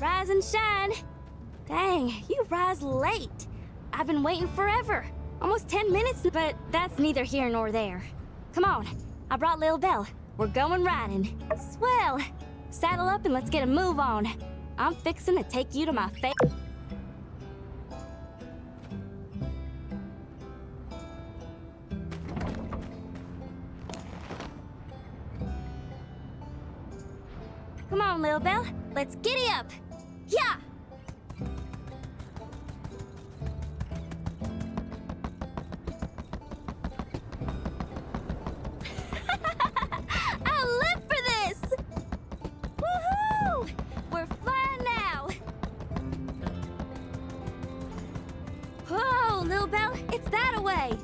Rise and shine. Dang, you rise late. I've been waiting forever. Almost 10 minutes, but that's neither here nor there. Come on, I brought Lil Belle. We're going riding. Swell. Saddle up and let's get a move on. I'm fixing to take you to my Come on, Lil Belle. Let's giddy up. Yeah! I live for this! Woohoo! We're flying now! Whoa, Lil Belle, it's that away!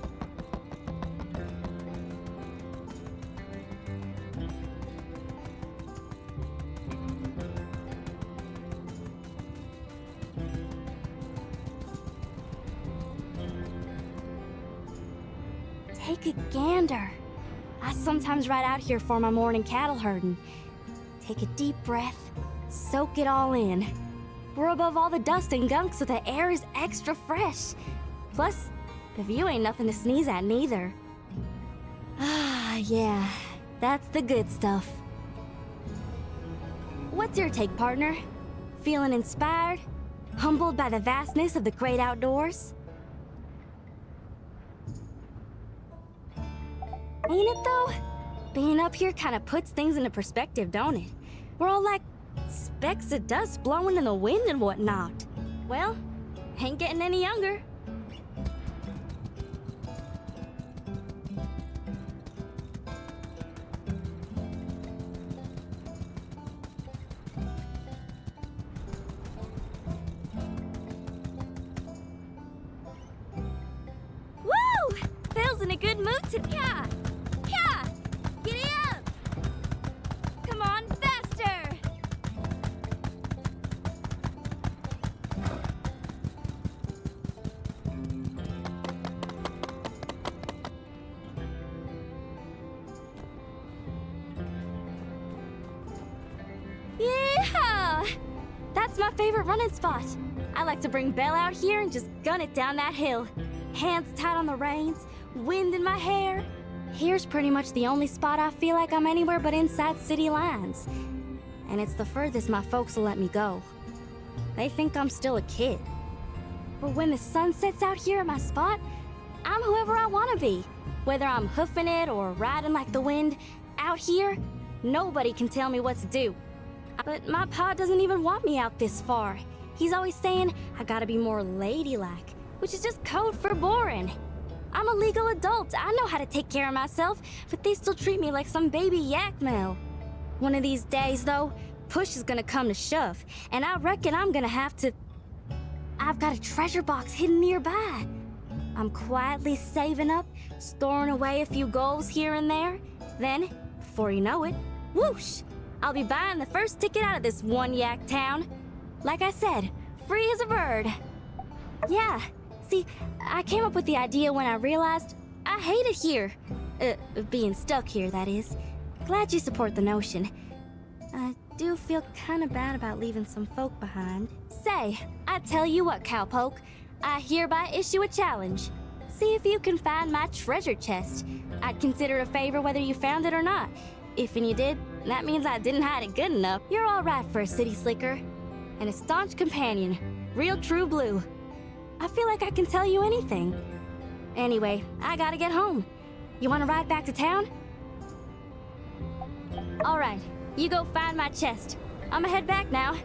Take a gander. I sometimes ride out here for my morning cattle herding. Take a deep breath, soak it all in. We're above all the dust and gunk, so the air is extra fresh. Plus, the view ain't nothing to sneeze at neither. Ah, yeah, that's the good stuff. What's your take, partner? Feeling inspired? Humbled by the vastness of the great outdoors? Ain't it though? Being up here kind of puts things into perspective, don't it? We're all like specks of dust blowing in the wind and whatnot. Well, ain't getting any younger. Woo! Phil's in a good mood today. Yeah! Giddy up! Come on, faster! Yeah! That's my favorite running spot. I like to bring Belle out here and just gun it down that hill. Hands tight on the reins, wind in my hair. Here's pretty much the only spot I feel like I'm anywhere but inside city lines. And it's the furthest my folks will let me go. They think I'm still a kid. But when the sun sets out here at my spot, I'm whoever I want to be. Whether I'm hoofing it or riding like the wind, out here, nobody can tell me what to do. But my pa doesn't even want me out this far. He's always saying I gotta be more ladylike, which is just code for boring. I'm a legal adult, I know how to take care of myself, but they still treat me like some baby yak male. One of these days, though, push is gonna come to shove, and I reckon I'm gonna have to... I've got a treasure box hidden nearby. I'm quietly saving up, storing away a few goals here and there. Then, before you know it, whoosh! I'll be buying the first ticket out of this one yak town. Like I said, free as a bird. Yeah. See, I came up with the idea when I realized I hate it here. Being stuck here, that is. Glad you support the notion. I do feel kind of bad about leaving some folk behind. Say, I tell you what, cowpoke. I hereby issue a challenge. See if you can find my treasure chest. I'd consider it a favor whether you found it or not. If you did, that means I didn't hide it good enough. You're all right for a city slicker. And a staunch companion. Real true blue. I feel like I can tell you anything. Anyway, I gotta get home. You wanna ride back to town? Alright, you go find my chest. I'ma head back now.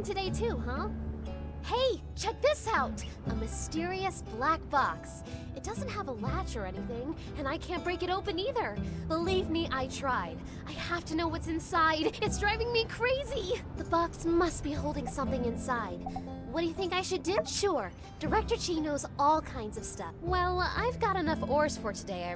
working today too, huh? Hey, check this out! A mysterious black box. It doesn't have a latch or anything, and I can't break it open either. Believe me, I tried. I have to know what's inside. It's driving me crazy! The box must be holding something inside. What do you think I should do? Sure, Director Chi knows all kinds of stuff. Well, I've got enough ores for today.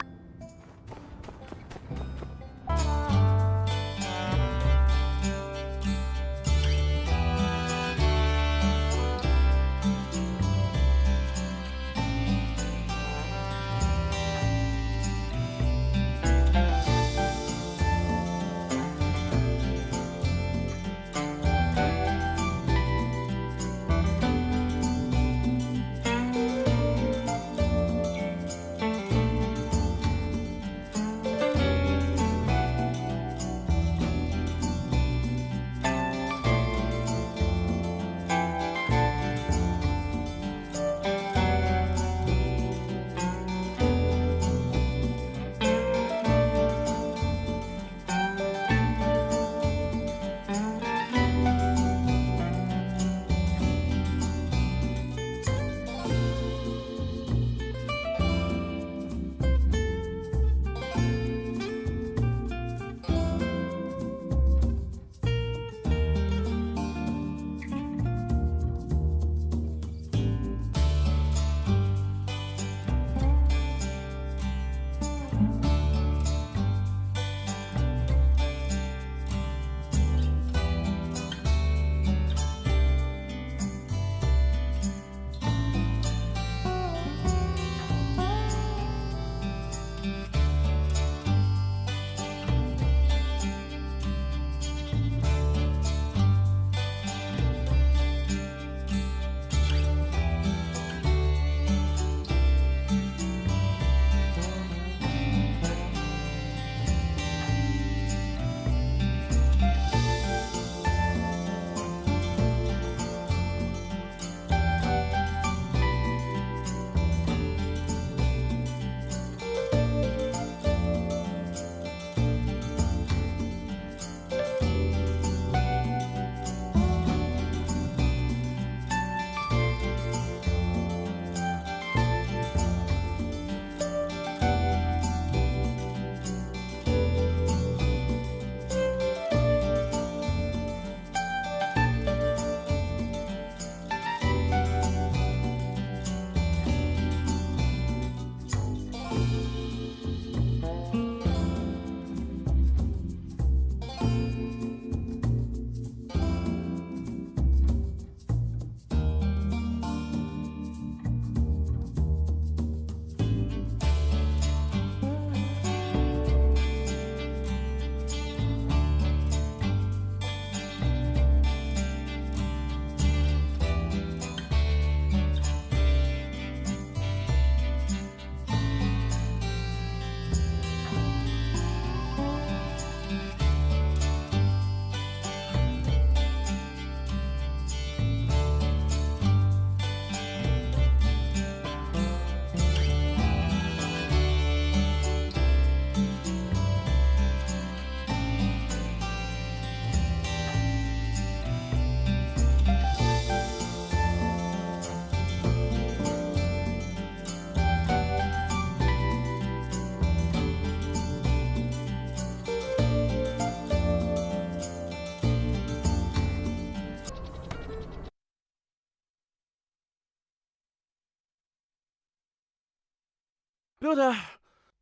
Builder,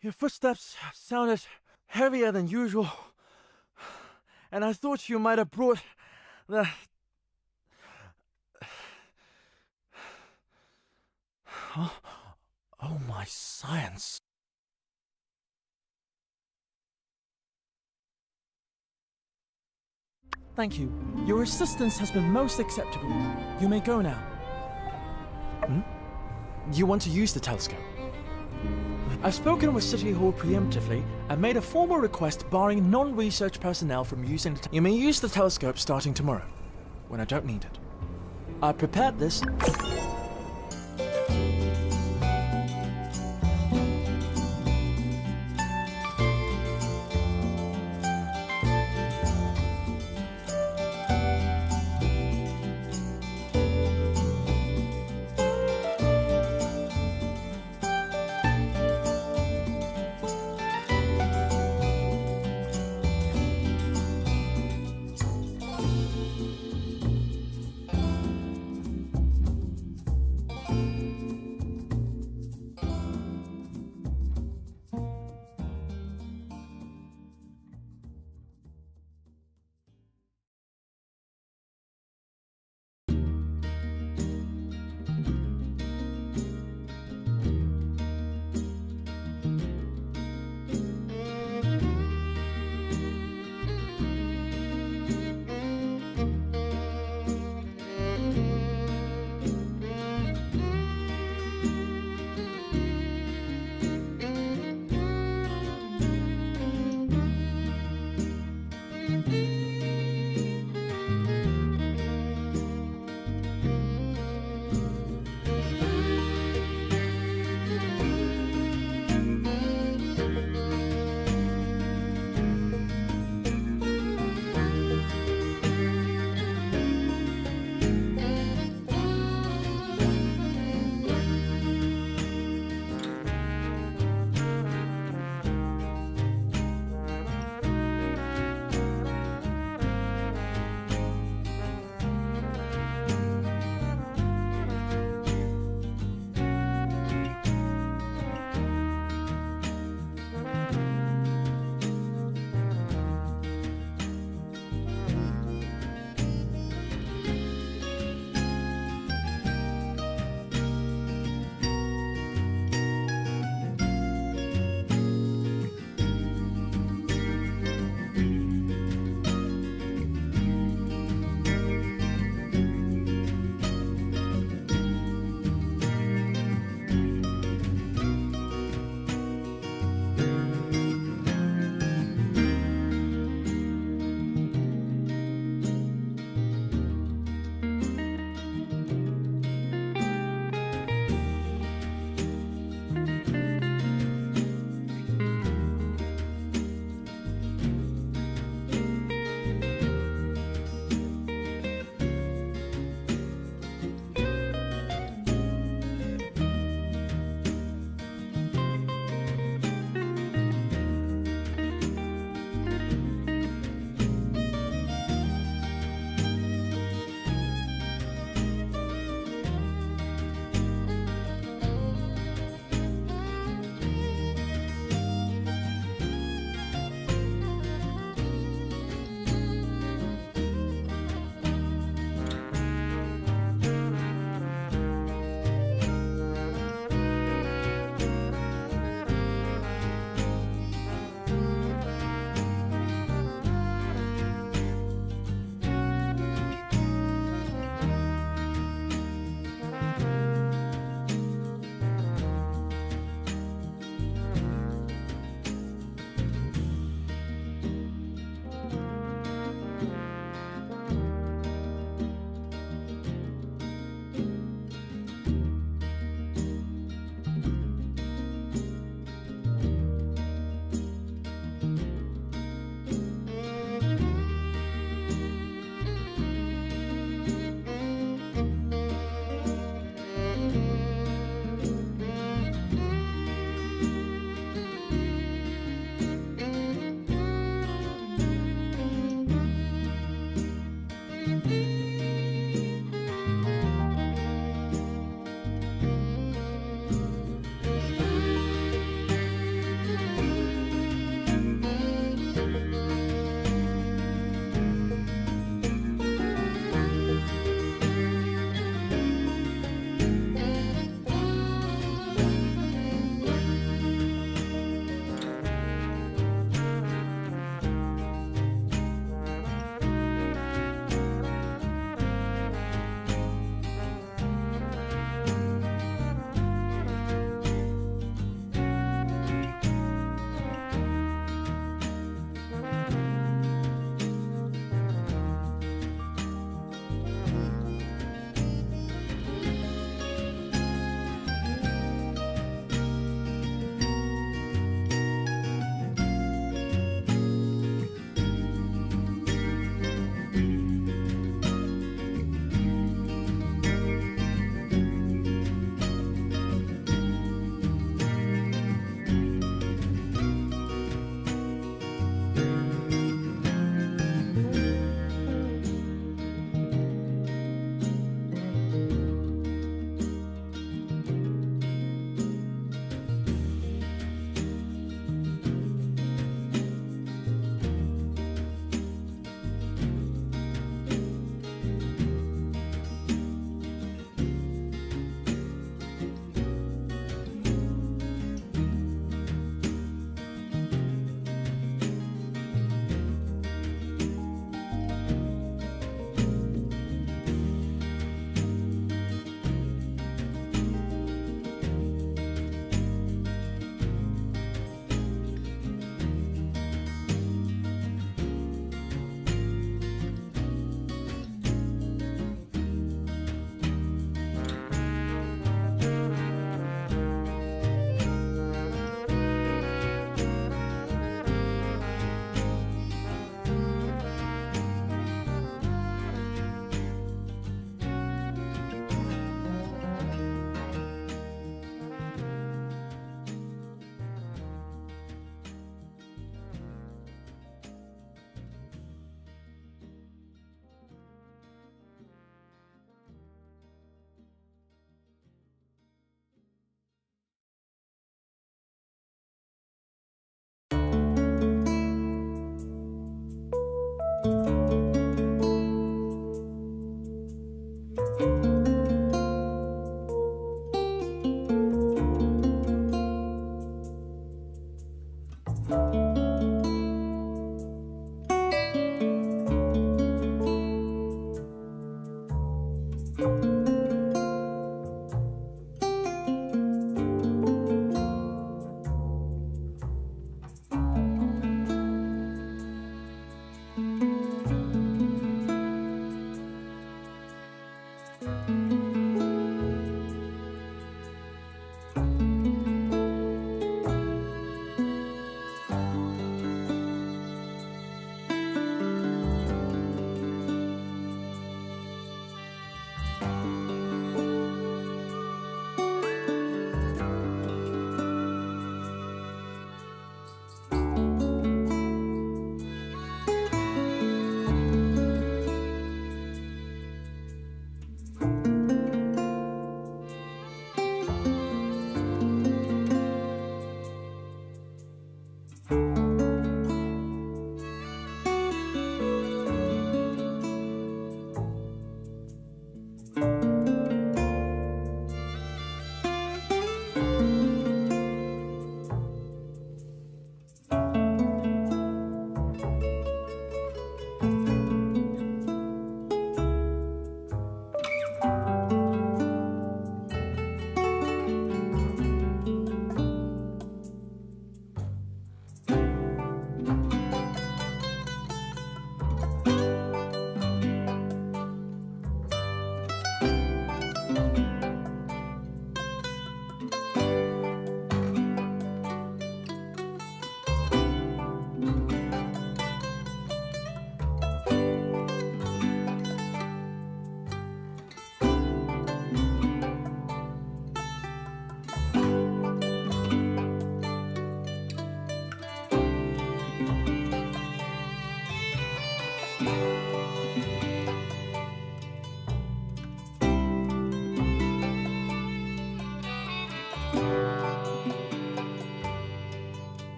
your footsteps sounded heavier than usual, and I thought you might have brought the... Oh my science. Thank you. Your assistance has been most acceptable. You may go now. You want to use the telescope? I've spoken with City Hall preemptively and made a formal request barring non-research personnel from using the... You may use the telescope starting tomorrow, when I don't need it. I prepared this...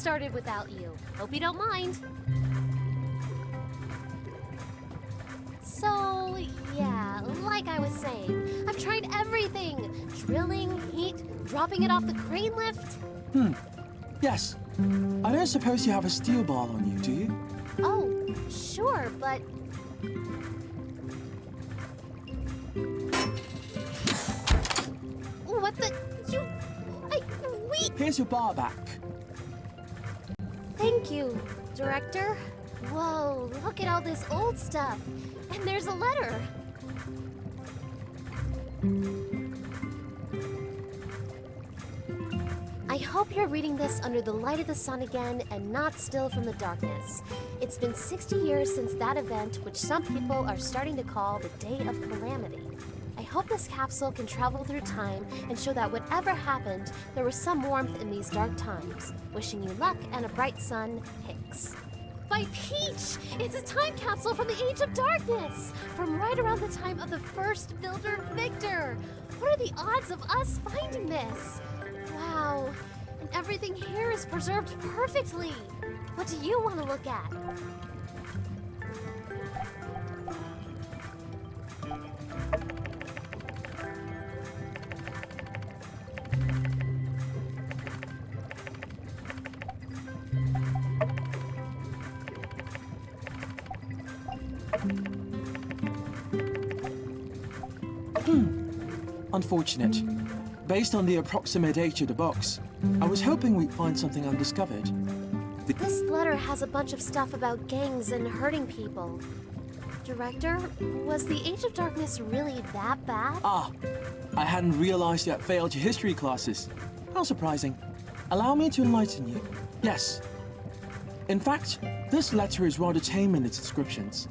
started without you. Hope you don't mind. So, yeah, like I was saying, I've tried everything. Drilling, heat, dropping it off the crane lift. Yes. I don't suppose you have a steel ball on you, do you? Oh, sure, but... What the... Wait! Here's your bar back. Thank you, Director. Whoa, look at all this old stuff. And there's a letter. I hope you're reading this under the light of the sun again and not still from the darkness. It's been 60 years since that event, which some people are starting to call the Day of Calamity. I hope this capsule can travel through time and show that whatever happened, there was some warmth in these dark times. Wishing you luck and a bright sun, Hicks. By Peach! It's a time capsule from the Age of Darkness! From right around the time of the first Builder Victor! What are the odds of us finding this? Wow, and everything here is preserved perfectly. What do you want to look at? Unfortunate. Based on the approximate age of the box, I was hoping we'd find something undiscovered. This letter has a bunch of stuff about gangs and hurting people. Director, was the Age of Darkness really that bad? Ah, I hadn't realized you had failed your history classes. How surprising. Allow me to enlighten you. Yes. In fact, this letter is rather tame in its descriptions.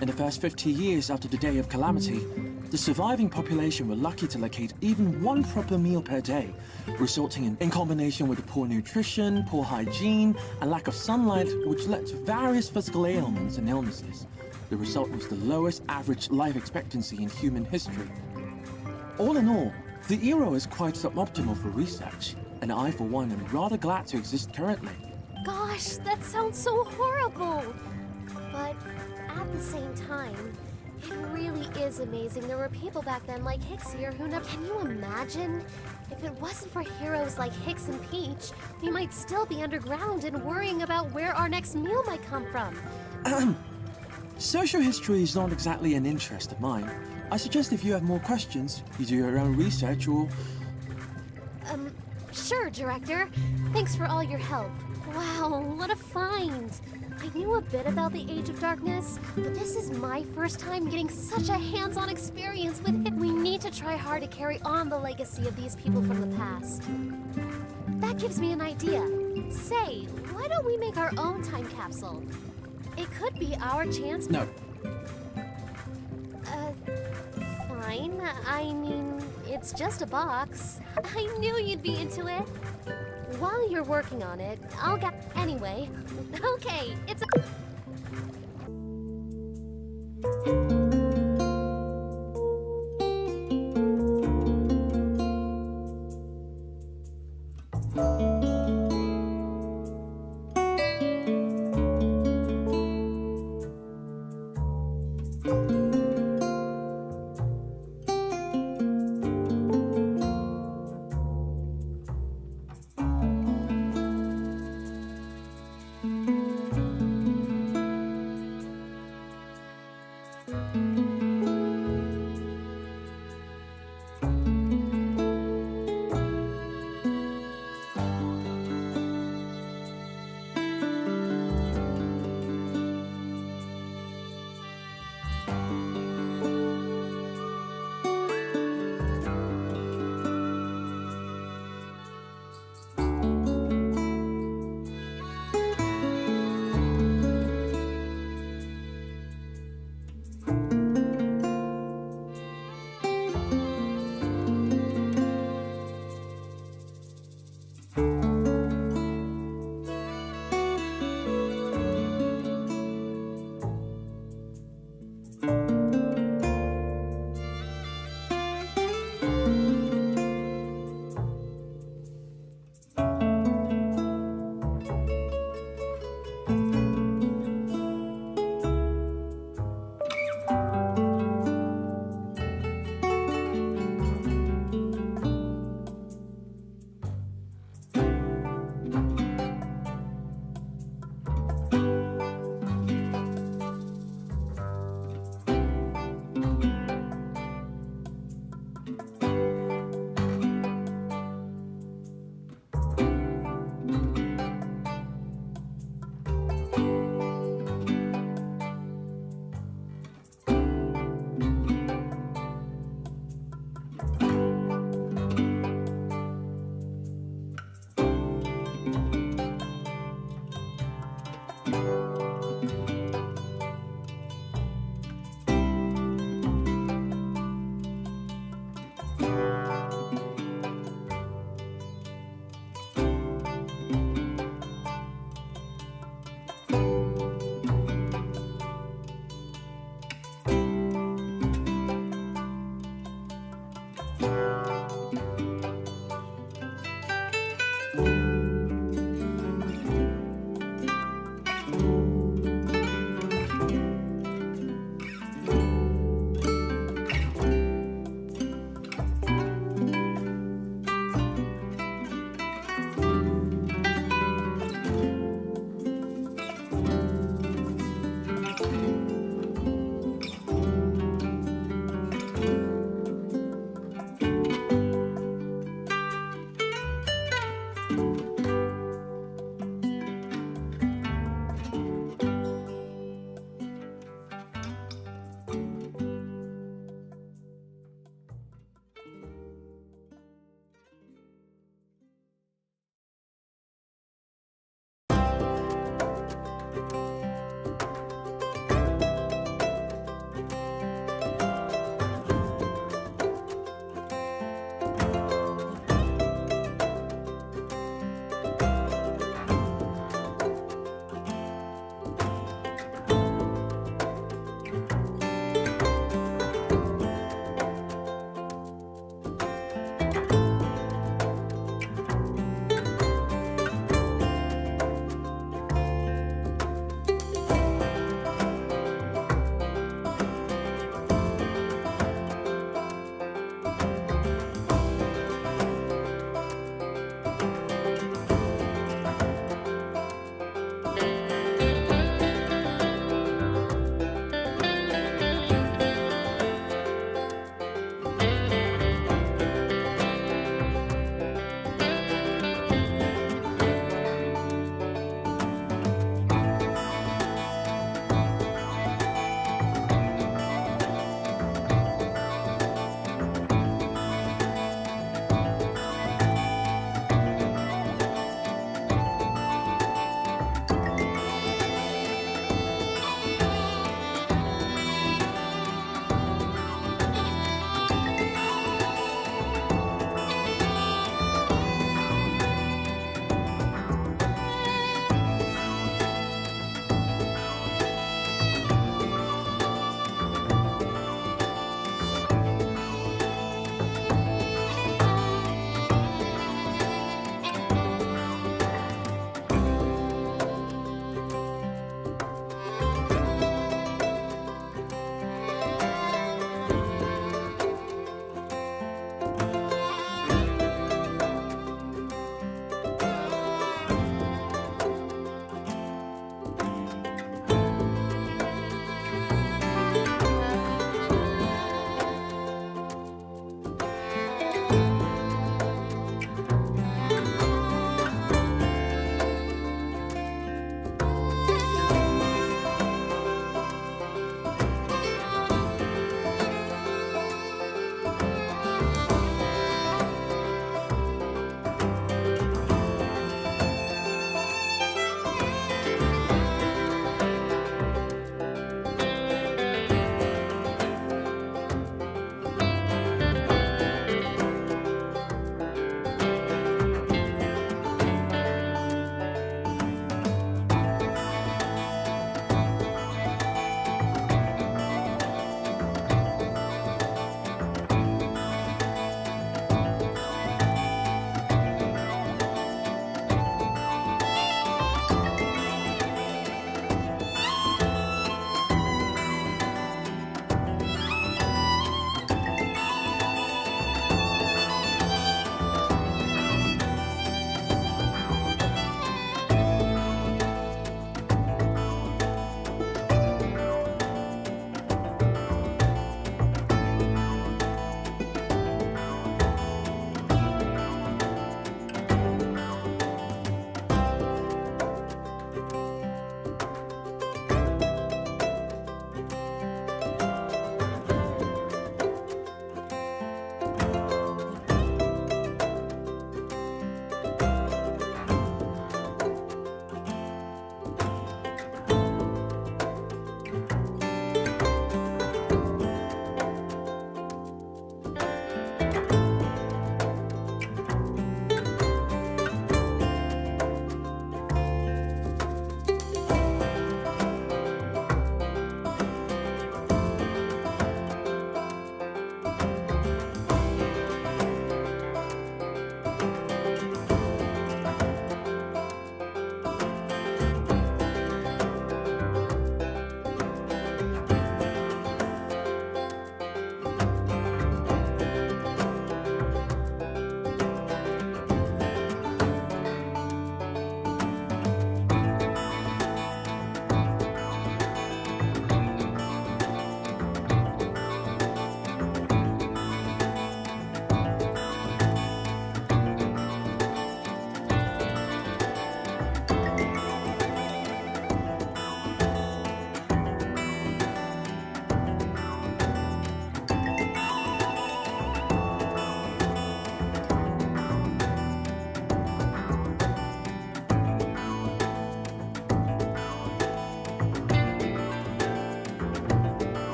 In the first 50 years after the Day of Calamity, the surviving population were lucky to locate even one proper meal per day, resulting in combination with the poor nutrition, poor hygiene, and lack of sunlight, which led to various physical ailments and illnesses. The result was the lowest average life expectancy in human history. All in all, the era is quite suboptimal for research, and I, for one, am rather glad to exist currently. Gosh, that sounds so horrible! But at the same time, it really is amazing there were people back then like Hicks here who never... Can you imagine? If it wasn't for heroes like Hicks and Peach, we might still be underground and worrying about where our next meal might come from. Social history is not exactly an interest of mine. I suggest if you have more questions, you do your own research or... Sure, Director. Thanks for all your help. Wow, what a find! I knew a bit about the Age of Darkness, but this is my first time getting such a hands-on experience with it. We need to try hard to carry on the legacy of these people from the past. That gives me an idea. Say, why don't we make our own time capsule? It could be our chance... No. Fine. I mean, it's just a box. I knew you'd be into it. While you're working on it, I'll get... Anyway, okay, it's a...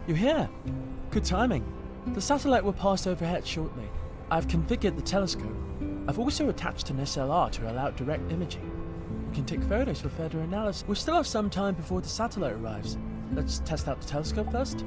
You're here. Good timing. The satellite will pass overhead shortly. I've configured the telescope. I've also attached an SLR to allow direct imaging. We can take photos for further analysis. We still have some time before the satellite arrives. Let's test out the telescope first.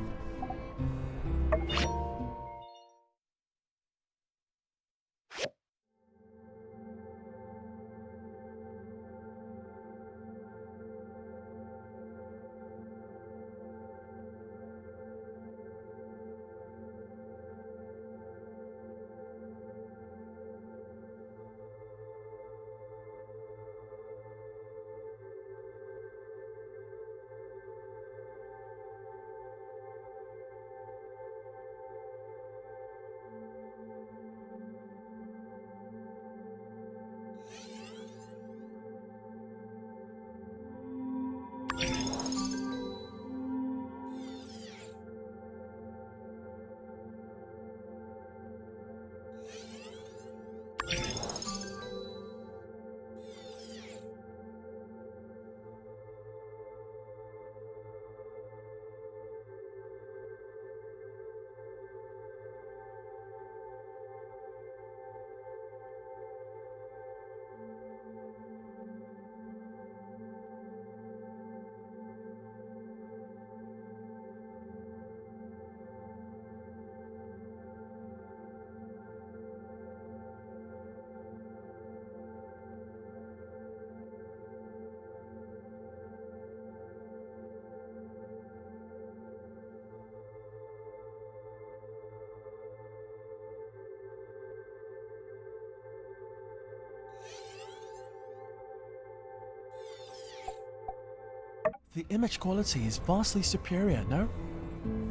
The image quality is vastly superior, no?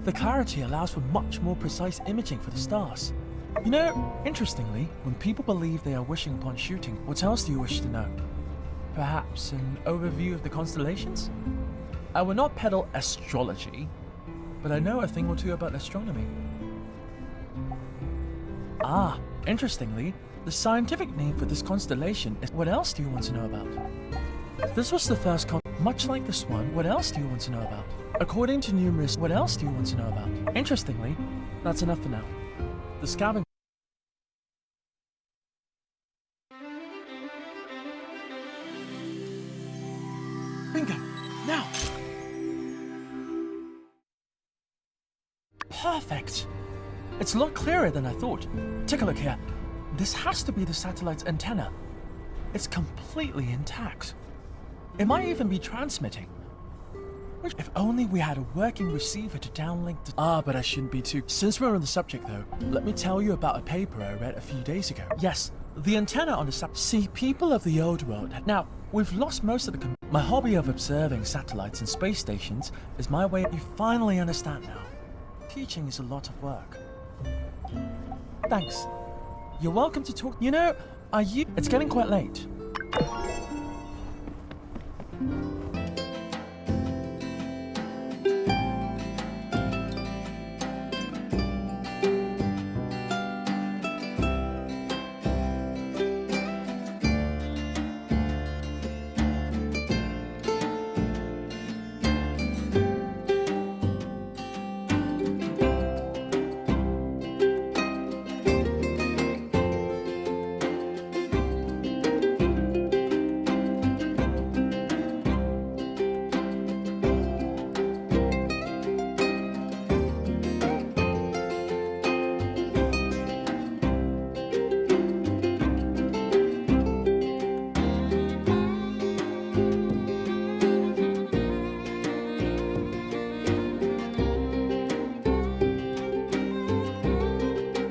The clarity allows for much more precise imaging for the stars. You know, interestingly, when people believe they are wishing upon shooting, what else do you wish to know? Perhaps an overview of the constellations? I will not peddle astrology, but I know a thing or two about astronomy. Ah, interestingly, the scientific name for this constellation is... What else do you want to know about? This was the first much like this one, what else do you want to know about? According to numerous... What else do you want to know about? Interestingly, that's enough for now. The scavenger... Bingo! Now! Perfect! It's a lot clearer than I thought. Take a look here. This has to be the satellite's antenna. It's completely intact. It might even be transmitting. If only we had a working receiver to downlink to... but I shouldn't be too... Since we're on the subject though, let me tell you about a paper I read a few days ago. Yes, the antenna on the See, people of the old world... Now, we've lost most of the... My hobby of observing satellites and space stations is my way... You finally understand now. Teaching is a lot of work. Thanks. You're welcome to talk... You know, It's getting quite late.